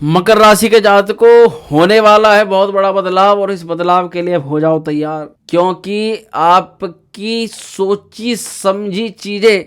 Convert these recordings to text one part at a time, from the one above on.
मकर राशि के जातकों होने वाला है बहुत बड़ा बदलाव, और इस बदलाव के लिए हो जाओ तैयार, क्योंकि आपकी सोची समझी चीजें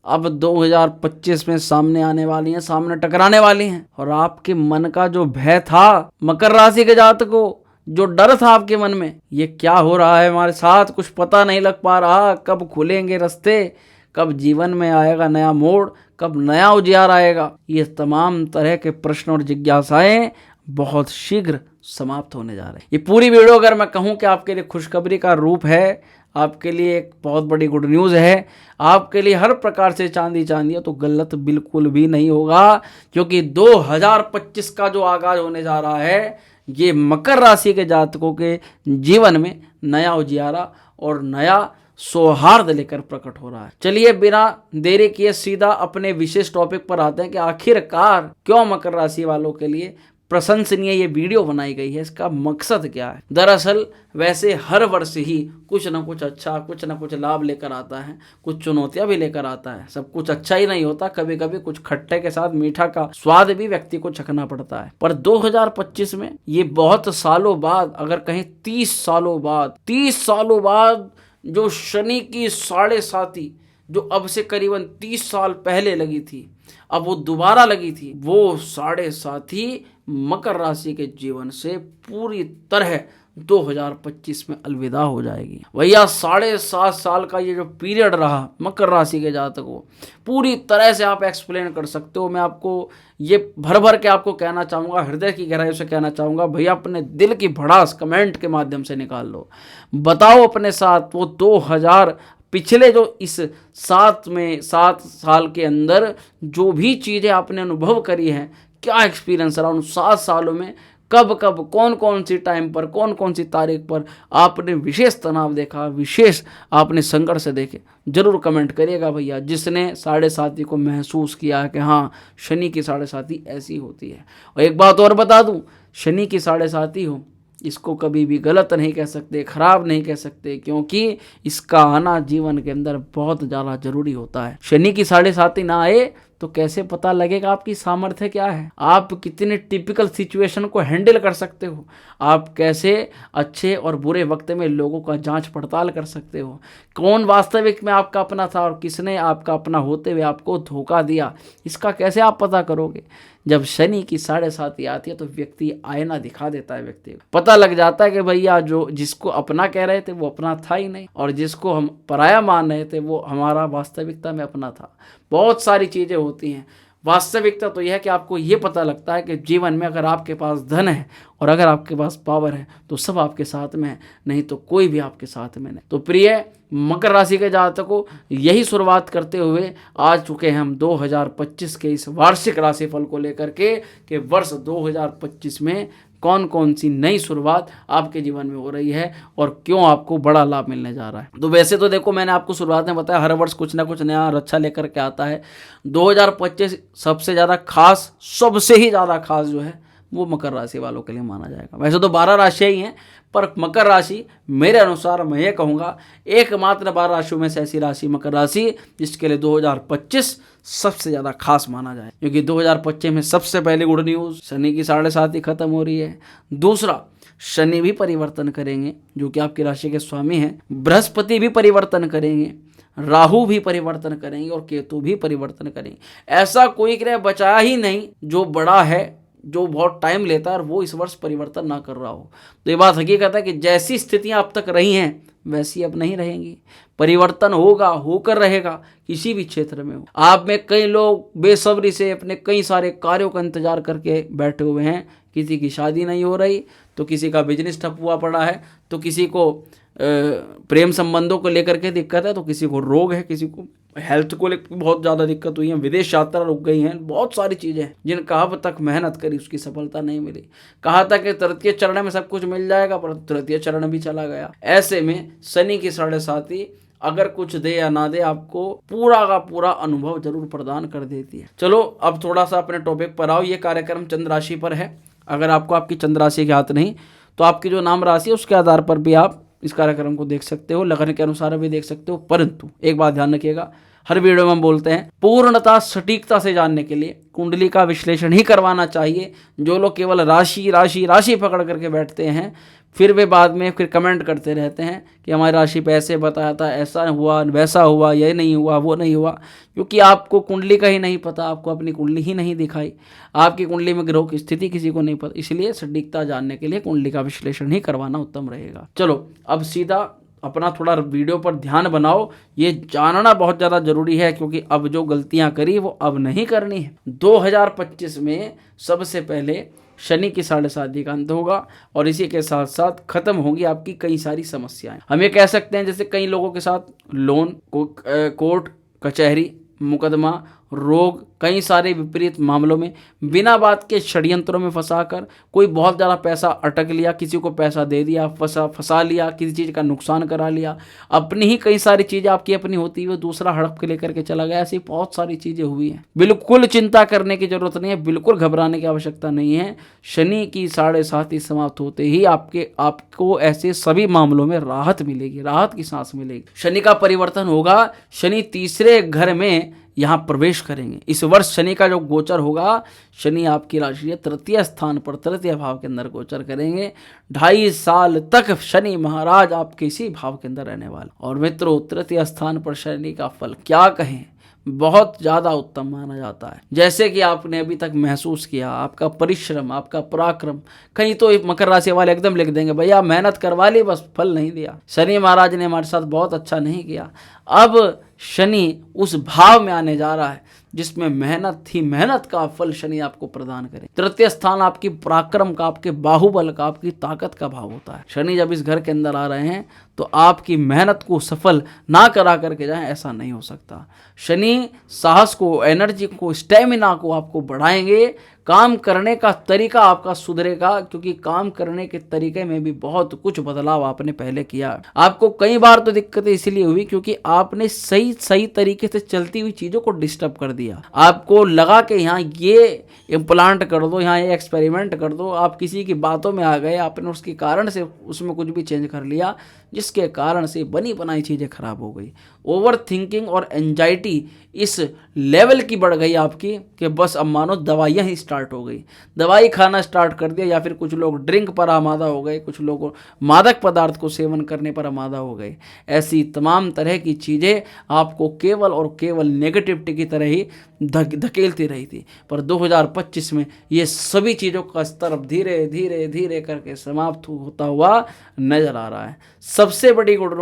अब 2025 में सामने आने वाली हैं, सामने टकराने वाली हैं। और आपके मन का जो भय था मकर राशि के जातकों, जो डर था आपके मन में, ये क्या हो रहा है हमारे साथ, कुछ पता नहीं लग पा रहा, कब खुलेंगे रास्ते, कब जीवन में आएगा नया मोड़, कब नया उजियार आएगा, ये तमाम तरह के प्रश्न और जिज्ञासाएं बहुत शीघ्र समाप्त होने जा रहे हैं। ये पूरी वीडियो अगर मैं कहूं कि आपके लिए खुशखबरी का रूप है, आपके लिए एक बहुत बड़ी गुड न्यूज़ है, आपके लिए हर प्रकार से चांदी चांदी है, तो गलत बिल्कुल भी नहीं होगा। क्योंकि 2025 का जो आगाज होने जा रहा है, ये मकर राशि के जातकों के जीवन में नया उजियारा और नया सौहार्द लेकर प्रकट हो रहा है। चलिए बिना देरी किए सीधा अपने विशेष टॉपिक पर आते हैं कि आखिरकार क्यों मकर राशि वालों के लिए प्रशंसनीय ये वीडियो बनाई गई है, इसका मकसद क्या है। दरअसल वैसे हर वर्ष ही कुछ ना कुछ अच्छा, कुछ ना कुछ लाभ लेकर आता है, कुछ चुनौतियां भी लेकर आता है। सब कुछ अच्छा ही नहीं होता, कभी कभी कुछ खट्टे के साथ मीठा का स्वाद भी व्यक्ति को चखना पड़ता है। पर 2025 में ये बहुत सालों बाद, अगर कहीं 30 सालों बाद जो शनि की साढ़े साती, जो अब से करीबन 30 साल पहले लगी थी, अब वो दोबारा लगी थी, वो साढ़े साती मकर राशि के जीवन से पूरी तरह 2025 में अलविदा हो जाएगी। भैया 7.5 साल का ये जो पीरियड रहा मकर राशि के जातकों, पूरी तरह से आप एक्सप्लेन कर सकते हो। मैं आपको ये भर भर के आपको कहना चाहूँगा, हृदय की गहराई से कहना चाहूँगा, भैया अपने दिल की भड़ास कमेंट के माध्यम से निकाल लो, बताओ अपने साथ वो 2000 पिछले जो इस 7 साल के अंदर जो भी चीज़ें आपने अनुभव करी हैं, क्या एक्सपीरियंस रहा उन 7 सालों में, कब कब कौन कौन सी टाइम पर, कौन कौन सी तारीख पर आपने विशेष तनाव देखा, विशेष आपने संघर्ष देखे, जरूर कमेंट करिएगा भैया। जिसने साढ़े साती को महसूस किया है कि हाँ शनि की साढ़े साती ऐसी होती है। और एक बात और बता दूं, शनि की साढ़े साती हो, इसको कभी भी गलत नहीं कह सकते, खराब नहीं कह सकते, क्योंकि इसका आना जीवन के अंदर बहुत ज़्यादा जरूरी होता है। शनि की साढ़े साती ना आए तो कैसे पता लगेगा आपकी सामर्थ्य क्या है, आप कितने टिपिकल सिचुएशन को हैंडल कर सकते हो, आप कैसे अच्छे और बुरे वक्त में लोगों का जांच पड़ताल कर सकते हो, कौन वास्तविक में आपका अपना था और किसने आपका अपना होते हुए आपको धोखा दिया, इसका कैसे आप पता करोगे। जब शनि की साढ़े साती आती है तो व्यक्ति आईना दिखा देता है, व्यक्ति को पता लग जाता है कि भैया जो जिसको अपना कह रहे थे वो अपना था ही नहीं, और जिसको हम पराया मान रहे थे वो हमारा वास्तविकता में अपना था। बहुत सारी चीज़ें होती हैं। वास्तविकता तो यह है कि आपको ये पता लगता है कि जीवन में अगर आपके पास धन है और अगर आपके पास पावर है तो सब आपके साथ में है, नहीं तो कोई भी आपके साथ में नहीं। तो प्रिय मकर राशि के जातकों, यही शुरुआत करते हुए आ चुके हैं हम 2025 के इस वार्षिक राशिफल को लेकर के कि वर्ष 2025 में कौन कौन सी नई शुरुआत आपके जीवन में हो रही है और क्यों आपको बड़ा लाभ मिलने जा रहा है। तो वैसे तो देखो, मैंने आपको शुरुआत में बताया हर वर्ष कुछ ना कुछ नया और अच्छा लेकर के आता है। 2025 सबसे ज़्यादा खास, सबसे ही ज़्यादा खास जो है वो मकर राशि वालों के लिए माना जाएगा। वैसे तो 12 राशियाँ ही हैं, पर मकर राशि मेरे अनुसार मैं ये कहूँगा एकमात्र 12 राशियों में से ऐसी राशि मकर राशि जिसके लिए 2025 सबसे ज़्यादा खास माना जाए। क्योंकि 2025 में सबसे पहले गुड न्यूज़, शनि की साढ़े साती खत्म हो रही है। दूसरा, शनि भी परिवर्तन करेंगे, जो कि आपकी राशि के स्वामी हैं। बृहस्पति भी परिवर्तन करेंगे, राहु भी परिवर्तन करेंगे और केतु भी परिवर्तन करेंगे। ऐसा कोई ग्रह बचा ही नहीं जो बड़ा है, जो बहुत टाइम लेता है और वो इस वर्ष परिवर्तन ना कर रहा हो। तो ये बात हकीकत है कि जैसी स्थितियां अब तक रही हैं वैसी अब नहीं रहेंगी। परिवर्तन होगा, होकर रहेगा, किसी भी क्षेत्र में हो। आप में कई लोग बेसब्री से अपने कई सारे कार्यों का इंतजार करके बैठे हुए हैं। किसी की शादी नहीं हो रही तो किसी का बिजनेस ठप हुआ पड़ा है, तो किसी को प्रेम संबंधों को लेकर के दिक्कत है, तो किसी को रोग है, किसी को हेल्थ को लेकर बहुत ज़्यादा दिक्कत हुई है, विदेश यात्रा रुक गई है। बहुत सारी चीज़ें हैं जिनका अब तक मेहनत करी उसकी सफलता नहीं मिली। कहा था कि तृतीय चरण में सब कुछ मिल जाएगा, पर तृतीय चरण भी चला गया। ऐसे में शनि की साढ़े साती अगर कुछ दे या ना दे, आपको पूरा का पूरा अनुभव जरूर प्रदान कर देती है। चलो अब थोड़ा सा अपने टॉपिक पर आओ। ये कार्यक्रम चंद्र राशि पर है। अगर आपको आपकी चंद्र राशि ज्ञात नहीं तो आपकी जो नाम राशि है उसके आधार पर भी आप इस कार्यक्रम को देख सकते हो, लगन के अनुसार भी देख सकते हो। परंतु एक बात ध्यान रखिएगा, हर वीडियो में हम बोलते हैं, पूर्णता सटीकता से जानने के लिए कुंडली का विश्लेषण ही करवाना चाहिए। जो लोग केवल राशि राशि राशि पकड़ करके बैठते हैं, फिर वे बाद में फिर कमेंट करते रहते हैं कि हमारी राशि पे ऐसे बताया था, ऐसा हुआ, वैसा हुआ, ये नहीं हुआ, वो नहीं हुआ, क्योंकि आपको कुंडली का ही नहीं पता, आपको अपनी कुंडली ही नहीं दिखाई, आपकी कुंडली में ग्रहों की स्थिति किसी को नहीं पता। इसलिए सटीकता जानने के लिए कुंडली का विश्लेषण ही करवाना उत्तम रहेगा। चलो अब सीधा अपना थोड़ा वीडियो पर ध्यान बनाओ, ये जानना बहुत ज़्यादा जरूरी है, क्योंकि अब जो गलतियां करी वो अब नहीं करनी है। 2025 में सबसे पहले शनि की 7.5 का अंत होगा और इसी के साथ साथ खत्म होंगी आपकी कई सारी समस्याएं। हम ये कह सकते हैं जैसे कई लोगों के साथ लोन, कोर्ट कचहरी, मुकदमा, रोग, कई सारे विपरीत मामलों में बिना बात के षड्यंत्रों में फंसाकर कोई बहुत ज़्यादा पैसा अटक लिया, किसी को पैसा दे दिया, फंसा लिया, किसी चीज़ का नुकसान करा लिया, अपनी ही कई सारी चीज़ें आपकी अपनी होती हुई दूसरा हड़प के लेकर के चला गया। ऐसी बहुत सारी चीज़ें हुई हैं। बिल्कुल चिंता करने की जरूरत नहीं है, बिल्कुल घबराने की आवश्यकता नहीं है। शनि की 7.5 समाप्त होते ही आपको ऐसे सभी मामलों में राहत मिलेगी, राहत की सांस मिलेगी। शनि का परिवर्तन होगा, शनि तीसरे घर में यहाँ प्रवेश करेंगे। इस वर्ष शनि का जो गोचर होगा, शनि आपकी राशि के तृतीय स्थान पर तृतीय भाव के अंदर गोचर करेंगे। 2.5 साल तक शनि महाराज आपके इसी भाव के अंदर रहने वाले। और मित्रों, तृतीय स्थान पर शनि का फल क्या कहें, बहुत ज़्यादा उत्तम माना जाता है। जैसे कि आपने अभी तक महसूस किया, आपका परिश्रम, आपका पराक्रम, कहीं तो मकर राशि वाले एकदम लिख देंगे भैया मेहनत करवा ली बस फल नहीं दिया, शनि महाराज ने हमारे साथ बहुत अच्छा नहीं किया। अब शनि उस भाव में आने जा रहा है जिसमें मेहनत थी, मेहनत का फल शनि आपको प्रदान करे। तृतीय स्थान आपकी पराक्रम का, आपके बाहुबल का, आपकी ताकत का भाव होता है। शनि जब इस घर के अंदर आ रहे हैं तो आपकी मेहनत को सफल ना करा करके जाएं, ऐसा नहीं हो सकता। शनि साहस को, एनर्जी को, स्टेमिना को आपको बढ़ाएंगे। काम करने का तरीका आपका सुधरेगा, क्योंकि काम करने के तरीके में भी बहुत कुछ बदलाव आपने पहले किया। आपको कई बार तो दिक्कतें इसलिए हुई क्योंकि आपने सही तरीके से चलती हुई चीजों को डिस्टर्ब कर दिया। आपको लगा कि यहाँ ये इम्प्लांट कर दो, यहाँ ये एक्सपेरिमेंट कर दो, आप किसी की बातों में आ गए, आपने उसके कारण से उसमें कुछ भी चेंज कर लिया, जिसके कारण से बनी बनाई चीज़ें खराब हो गई। ओवर थिंकिंग और एंजाइटी इस लेवल की बढ़ गई आपकी कि बस अब मानो दवाइयाँ ही स्टार्ट हो गई, दवाई खाना स्टार्ट कर दिया, या फिर कुछ लोग ड्रिंक पर आमादा हो गए, कुछ लोग मादक पदार्थ को सेवन करने पर आमादा हो गए। ऐसी तमाम तरह की चीज़ें आपको केवल और केवल नेगेटिविटी की तरह ही धकेलती रही थी। पर 2025 में ये सभी चीज़ों का स्तर अब धीरे धीरे धीरे करके समाप्त होता हुआ नजर आ रहा है। सबसे बड़ी गुड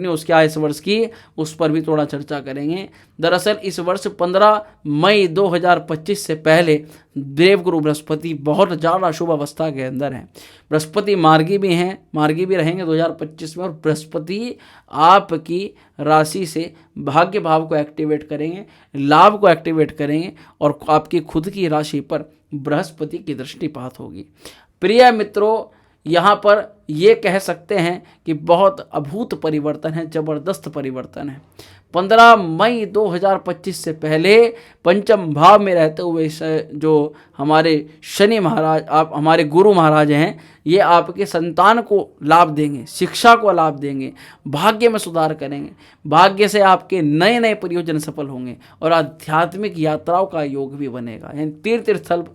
न्यूज़ क्या है इस वर्ष की, उस पर भी थोड़ा चर्चा करेंगे। दरअसल इस वर्ष 15 मई 2025 से पहले देवगुरु बृहस्पति बहुत ज़्यादा शुभ अवस्था के अंदर हैं। बृहस्पति मार्गी भी हैं, मार्गी भी रहेंगे 2025 में, और बृहस्पति आपकी राशि से भाग्य भाव को एक्टिवेट करेंगे, लाभ को एक्टिवेट करेंगे, और आपकी खुद की राशि पर बृहस्पति की दृष्टिपात होगी। प्रिय मित्रों, यहाँ पर ये कह सकते हैं कि बहुत अभूत परिवर्तन है, जबरदस्त परिवर्तन है। 15 मई 2025 से पहले पंचम भाव में रहते हुए जो हमारे शनि महाराज, आप हमारे गुरु महाराज हैं, ये आपके संतान को लाभ देंगे, शिक्षा को लाभ देंगे, भाग्य में सुधार करेंगे, भाग्य से आपके नए नए प्रयोजन सफल होंगे और आध्यात्मिक यात्राओं का योग भी बनेगा, यानी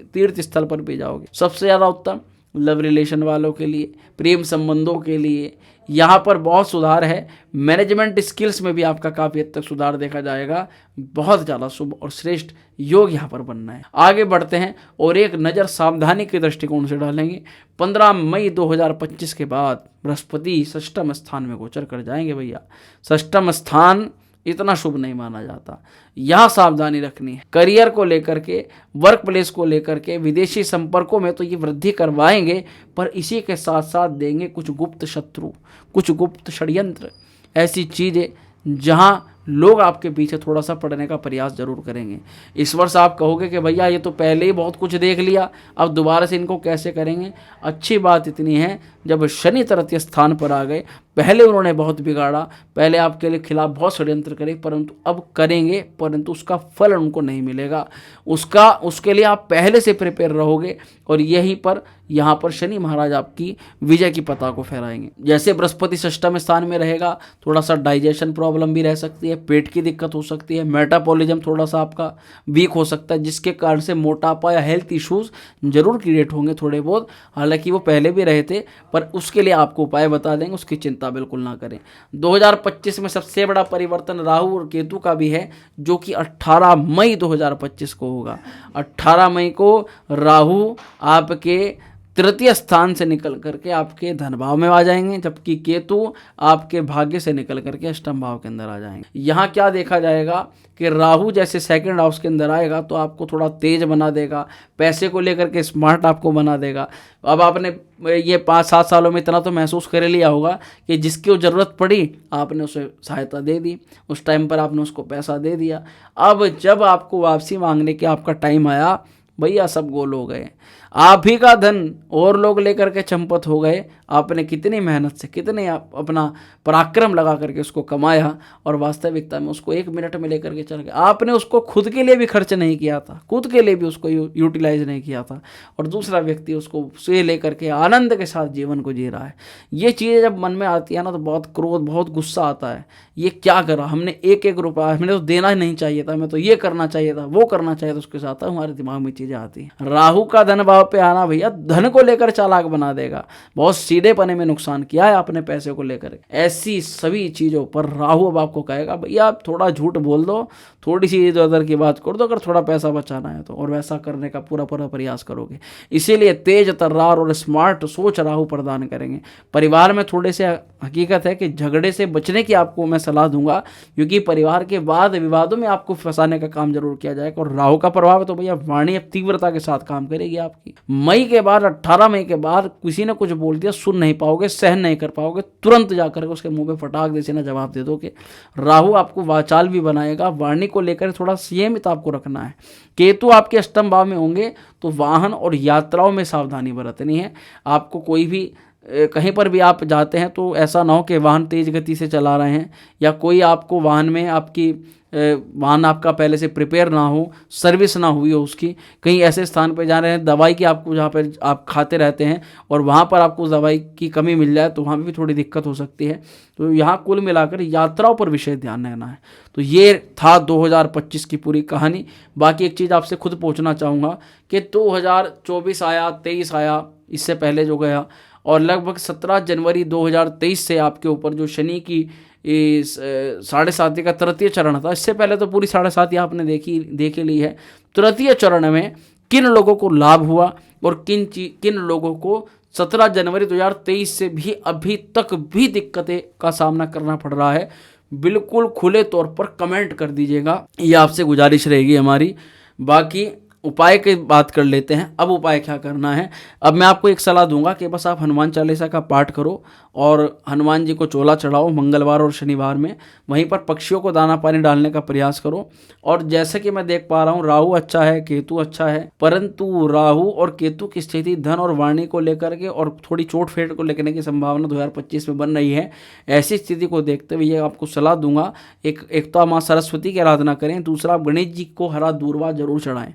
तीर्थ स्थल पर भी जाओगे। सबसे ज़्यादा उत्तम लव रिलेशन वालों के लिए, प्रेम संबंधों के लिए यहाँ पर बहुत सुधार है। मैनेजमेंट स्किल्स में भी आपका काफ़ी हद तक सुधार देखा जाएगा। बहुत ज़्यादा शुभ और श्रेष्ठ योग यहाँ पर बनना है। आगे बढ़ते हैं और एक नज़र सावधानी के दृष्टिकोण से डालेंगे। 15 मई 2025 के बाद बृहस्पति षष्ठम स्थान में गोचर कर जाएंगे। भैया षष्ठम स्थान इतना शुभ नहीं माना जाता, यहाँ सावधानी रखनी है। करियर को लेकर के, वर्क प्लेस को लेकर के, विदेशी संपर्कों में तो ये वृद्धि करवाएंगे, पर इसी के साथ साथ देंगे कुछ गुप्त शत्रु, कुछ गुप्त षड्यंत्र, ऐसी चीज़ें जहाँ लोग आपके पीछे थोड़ा सा पड़ने का प्रयास जरूर करेंगे। इस वर्ष आप कहोगे कि भैया ये तो पहले ही बहुत कुछ देख लिया, अब दोबारा से इनको कैसे करेंगे। अच्छी बात इतनी है, जब शनि तृतीय स्थान पर आ गए, पहले उन्होंने बहुत बिगाड़ा, पहले आपके लिए खिलाफ बहुत षड्यंत्र करे, परंतु अब करेंगे, परंतु उसका फल उनको नहीं मिलेगा। उसके लिए आप पहले से प्रिपेयर रहोगे और यहीं पर यहाँ पर शनि महाराज आपकी विजय की पताका को फहराएंगे। जैसे बृहस्पति षष्ठम स्थान में रहेगा, थोड़ा सा डाइजेशन प्रॉब्लम भी रह सकती है, पेट की दिक्कत हो सकती है, मेटाबॉलिज्म थोड़ा सा आपका वीक हो सकता है, जिसके कारण से मोटापा या हेल्थ इश्यूज जरूर क्रिएट होंगे थोड़े बहुत। हालांकि वो पहले भी रहे थे, पर उसके लिए आपको उपाय बता देंगे, उसकी चिंता बिल्कुल ना करें। 2025 में सबसे बड़ा परिवर्तन राहु और केतु का भी है, जो कि 18 मई 2025 को होगा। 18 मई को राहु आपके तृतीय स्थान से निकल करके आपके धन भाव में आ जाएंगे, जबकि केतु आपके भाग्य से निकल करके अष्टम भाव के अंदर आ जाएंगे। यहाँ क्या देखा जाएगा कि राहु जैसे सेकंड हाउस के अंदर आएगा तो आपको थोड़ा तेज बना देगा, पैसे को लेकर के स्मार्ट आपको बना देगा। अब आपने ये 5-7 सालों में इतना तो महसूस कर लिया होगा कि जिसकी ज़रूरत पड़ी आपने उसे सहायता दे दी, उस टाइम पर आपने उसको पैसा दे दिया। अब जब आपको वापसी मांगने के आपका टाइम आया, भैया सब गोल हो गए, आप ही का धन और लोग लेकर के चंपत हो गए। आपने कितनी मेहनत से, कितने अपना पराक्रम लगा करके उसको कमाया, और वास्तविकता में उसको 1 मिनट में लेकर के चल गए। आपने उसको खुद के लिए भी खर्च नहीं किया था, खुद के लिए भी उसको यूटिलाइज नहीं किया था, और दूसरा व्यक्ति उसको से लेकर के आनंद के साथ जीवन को जी रहा है। ये चीज़ें जब मन में आती है ना, तो बहुत क्रोध, बहुत गुस्सा आता है। ये क्या करा हमने, 1-1 रुपया हमने तो देना ही नहीं चाहिए था, मैं तो ये करना चाहिए था, वो करना चाहिए था, उसके साथ हमारे दिमाग में चीज़ें आती हैं। राहु का धन भाव पे आना भैया धन को लेकर चालाक बना देगा। बहुत सीधेपने में नुकसान किया है आपने पैसे को लेकर, ऐसी सभी चीज़ों पर राहु अब आपको कहेगा भैया आप थोड़ा झूठ बोल दो, थोड़ी सी इधर उधर की बात कर दो, अगर थोड़ा पैसा बचाना है तो, और वैसा करने का पूरा पूरा प्रयास करोगे। इसीलिए तेज तर्रार और स्मार्ट सोच राहु प्रदान करेंगे। परिवार में थोड़े से हकीकत है कि झगड़े से बचने की आपको मैं सलाह दूंगा, क्योंकि परिवार के वाद विवादों में आपको फंसाने का काम जरूर किया जाएगा। और राहु का प्रभाव है तो भैया वाणी अब तीव्रता के साथ काम करेगी आपकी। मई के बाद, 18 मई के बाद किसी ने कुछ बोल दिया, सुन नहीं पाओगे, सहन नहीं कर पाओगे, तुरंत जाकर उसके मुंह पे फटाक जैसे ना जवाब दे दोगे। राहु आपको वाचाल भी बनाएगा, वाणी को लेकर थोड़ा संयमित आपको रखना है। केतु आपके अष्टम भाव में होंगे तो वाहन और यात्राओं में सावधानी बरतनी है। आपको कोई भी कहीं पर भी आप जाते हैं तो ऐसा ना हो कि वाहन तेज गति से चला रहे हैं, या कोई आपको वाहन में आपकी वाहन आपका पहले से प्रिपेयर ना हो, सर्विस ना हुई हो उसकी, कहीं ऐसे स्थान पर जा रहे हैं दवाई की आपको जहाँ पर आप खाते रहते हैं और वहाँ पर आपको दवाई की कमी मिल जाए तो वहाँ पर भी थोड़ी दिक्कत हो सकती है। तो यहाँ कुल मिलाकर यात्राओं पर विशेष ध्यान रहना है। तो ये था 2025 की पूरी कहानी। बाकी एक चीज़ आपसे खुद पूछना चाहूँगा कि 2024 आया, 23 आया, इससे पहले जो गया, और लगभग 17 जनवरी 2023 से आपके ऊपर जो शनि की 7.5 का तृतीय चरण था, इससे पहले तो पूरी 7.5 आपने देख ली है। तृतीय चरण में किन लोगों को लाभ हुआ और किन लोगों को 17 जनवरी 2023 से भी अभी तक भी दिक्कतें का सामना करना पड़ रहा है, बिल्कुल खुले तौर पर कमेंट कर दीजिएगा, ये आपसे गुजारिश रहेगी हमारी। बाकी उपाय की बात कर लेते हैं। अब उपाय क्या करना है, अब मैं आपको एक सलाह दूंगा कि बस आप हनुमान चालीसा का पाठ करो और हनुमान जी को चोला चढ़ाओ मंगलवार और शनिवार में। वहीं पर पक्षियों को दाना पानी डालने का प्रयास करो। और जैसे कि मैं देख पा रहा हूँ राहु अच्छा है, केतु अच्छा है, परंतु राहु और केतु की स्थिति धन और वाणी को लेकर के और थोड़ी चोट फेट को लेने की संभावना 2025 में बन रही है। ऐसी स्थिति को देखते हुए आपको सलाह दूंगा, एक तो आप माँ सरस्वती की आराधना करें, दूसरा आप गणेश जी को हरा दूर्वा जरूर चढ़ाएं,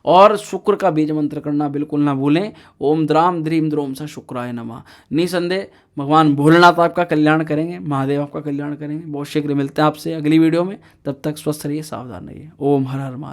और शुक्र का बीज मंत्र करना बिल्कुल ना भूलें। ओम द्राम द्रीम द्रोम सा शुक्राय नमः। निसंदेह भगवान भोलेनाथ आपका कल्याण करेंगे, महादेव आपका कल्याण करेंगे। बहुत शीघ्र मिलते हैं आपसे अगली वीडियो में, तब तक स्वस्थ रहिए, सावधान रहिए। ओम हर हर महादेव।